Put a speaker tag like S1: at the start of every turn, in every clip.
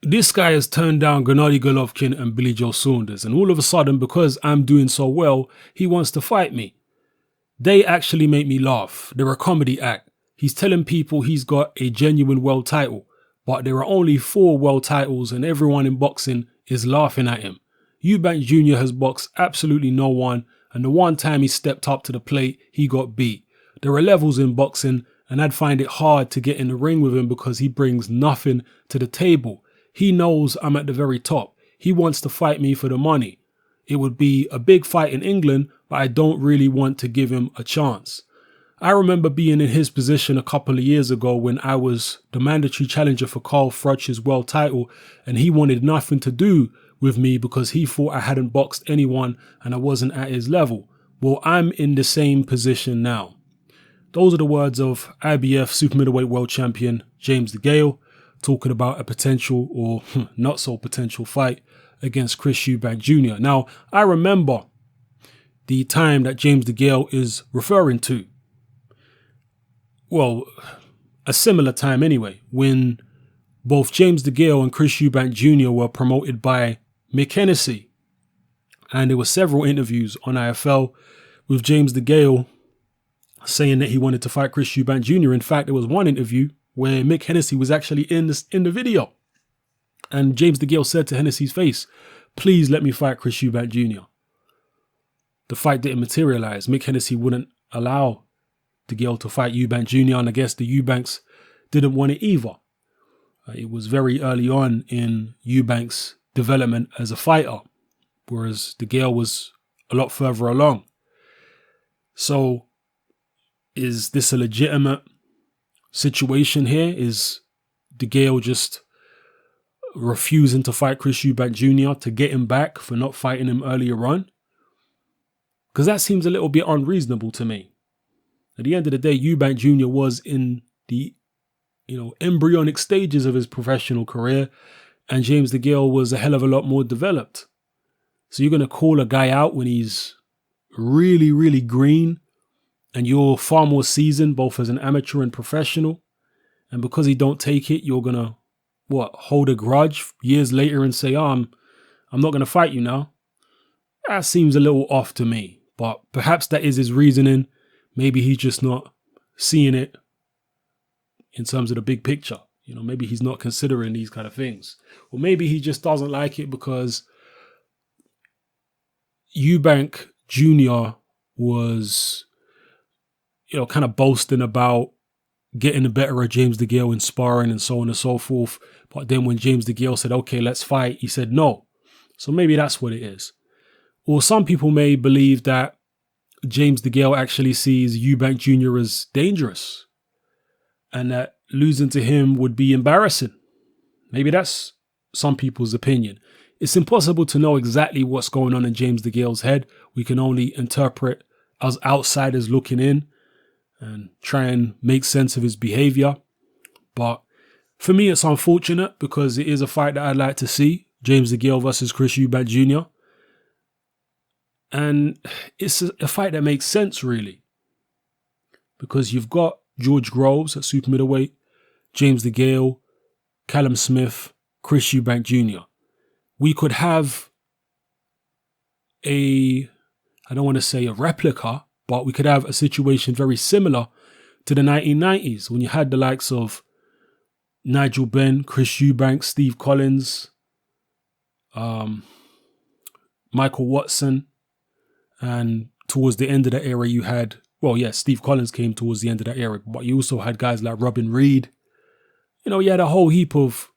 S1: This guy has turned down Gennady Golovkin and Billy Joe Saunders, and all of a sudden, because I'm doing so well, he wants to fight me. They actually make me laugh. They're a comedy act. He's telling people he's got a genuine world title, but there are only 4 world titles and everyone in boxing is laughing at him. Eubank Jr. has boxed absolutely no one, and the one time he stepped up to the plate, he got beat. There are levels in boxing, and I'd find it hard to get in the ring with him because he brings nothing to the table. He knows I'm at the very top. He wants to fight me for the money. It would be a big fight in England, but I don't really want to give him a chance. I remember being in his position a couple of years ago when I was the mandatory challenger for Carl Froch's world title, and he wanted nothing to do with me because he thought I hadn't boxed anyone and I wasn't at his level. Well, I'm in the same position now. Those are the words of IBF super middleweight world champion James Degale, talking about a potential or not so potential fight against Chris Eubank Jr. Now, I remember the time that James Degale is referring to. Well, a similar time anyway, when both James Degale and Chris Eubank Jr. were promoted by Mick Hennessy. And there were several interviews on IFL with James Degale saying that he wanted to fight Chris Eubank Jr. In fact, there was one interview where Mick Hennessy was actually in the video. And James Degale said to Hennessy's face, "Please let me fight Chris Eubank Jr." The fight didn't materialize. Mick Hennessy wouldn't allow Degale to fight Eubank Jr. and I guess the Eubanks didn't want it either. It was very early on in Eubank's development as a fighter, whereas Degale was a lot further along. So is this a legitimate situation here? Is Degale just refusing to fight Chris Eubank Jr. to get him back for not fighting him earlier on? Because that seems a little bit unreasonable to me. At the end of the day, Eubank Jr. was in the embryonic stages of his professional career, and James Degale was a hell of a lot more developed. So you're going to call a guy out when he's really, really green and you're far more seasoned, both as an amateur and professional. And because he don't take it, you're going to, hold a grudge years later and say, I'm not going to fight you now. That seems a little off to me, but perhaps that is his reasoning. Maybe he's just not seeing it in terms of the big picture. Maybe he's not considering these kind of things. Or maybe he just doesn't like it because Eubank Jr. was, kind of boasting about getting the better of James Degale in sparring and so on and so forth. But then when James Degale said, okay, let's fight, he said no. So maybe that's what it is. Or some people may believe that James Degale actually sees Eubank Jr. as dangerous and that losing to him would be embarrassing. Maybe that's some people's opinion. It's impossible to know exactly what's going on in James Degale's head. We can only interpret as outsiders looking in and try and make sense of his behavior. But for me, it's unfortunate because it is a fight that I'd like to see. James Degale versus Chris Eubank Jr. And it's a fight that makes sense, really. Because you've got George Groves at super middleweight, James Degale, Callum Smith, Chris Eubank Jr. We could have I don't want to say a replica, but we could have a situation very similar to the 1990s when you had the likes of Nigel Benn, Chris Eubank, Steve Collins, Michael Watson. And towards the end of that era, you had, Steve Collins came towards the end of that era, but you also had guys like Robin Reed. You had a whole heap of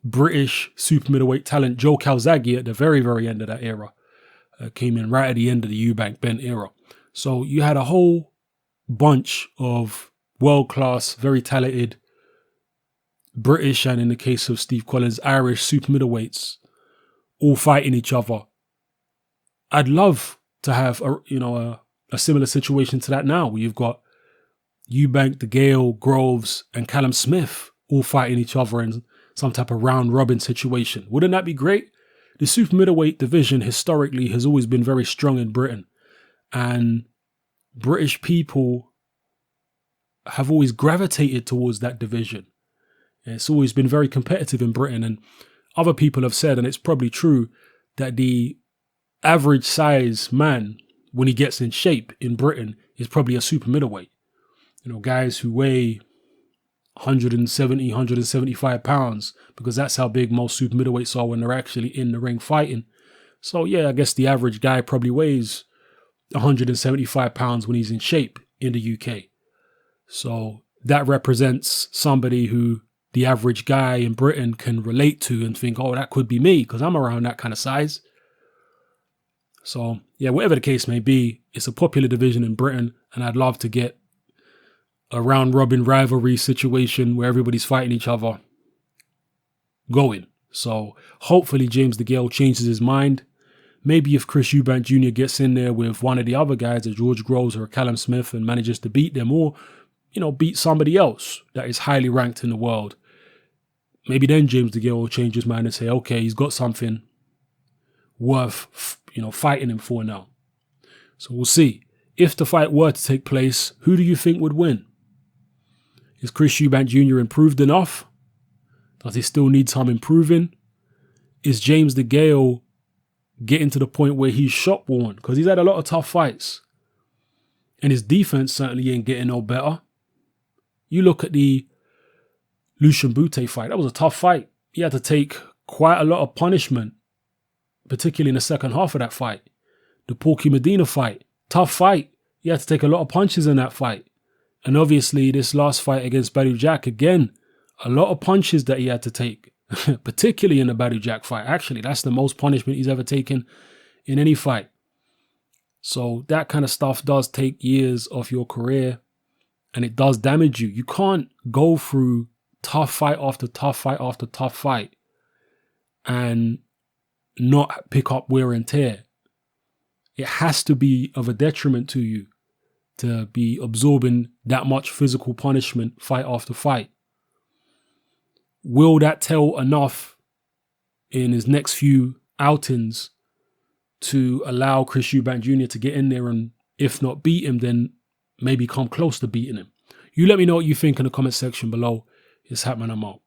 S1: British super middleweight talent. Joe Calzaghe at the very, very end of that era came in right at the end of the Eubank Benn era. So you had a whole bunch of world-class, very talented British, and in the case of Steve Collins, Irish super middleweights all fighting each other. I'd love to have a similar situation to that now, where you've got Eubank, Degale, Groves, and Callum Smith all fighting each other in some type of round robin situation. Wouldn't that be great? The super middleweight division historically has always been very strong in Britain, and British people have always gravitated towards that division. It's always been very competitive in Britain, and other people have said, and it's probably true, that the average size man, when he gets in shape in Britain, is probably a super middleweight. You know, guys who weigh 170, 175 pounds, because that's how big most super middleweights are when they're actually in the ring fighting. So yeah, I guess the average guy probably weighs 175 pounds when he's in shape in the UK. So that represents somebody who the average guy in Britain can relate to and think, oh, that could be me because I'm around that kind of size. So yeah, whatever the case may be, it's a popular division in Britain, and I'd love to get a round robin rivalry situation where everybody's fighting each other going. So hopefully James Degale changes his mind. Maybe if Chris Eubank Jr. gets in there with one of the other guys, a George Groves or a Callum Smith, and manages to beat them, or, you know, beat somebody else that is highly ranked in the world, maybe then James Degale will change his mind and say, okay, he's got something worth, you know, fighting him for now. So we'll see. If the fight were to take place, who do you think would win? Is Chris Eubank Jr. improved enough? Does he still need some improving? Is James Degale getting to the point where he's shot worn? Because he's had a lot of tough fights. And his defense certainly ain't getting no better. You look at the Lucian Bute fight. That was a tough fight. He had to take quite a lot of punishment, particularly in the second half of that fight. The Porky Medina fight. Tough fight. He had to take a lot of punches in that fight. And obviously this last fight against Badou Jack, again, a lot of punches that he had to take, particularly in the Badou Jack fight. Actually, that's the most punishment he's ever taken in any fight. So that kind of stuff does take years of your career, and it does damage you. You can't go through tough fight after tough fight after tough fight and not pick up wear and tear. It has to be of a detriment to you to be absorbing that much physical punishment fight after fight. Will that tell enough in his next few outings to allow Chris Eubank Jr. to get in there and, if not beat him, then maybe come close to beating him? You let me know what you think in the comment section below. It's happening. I'm out.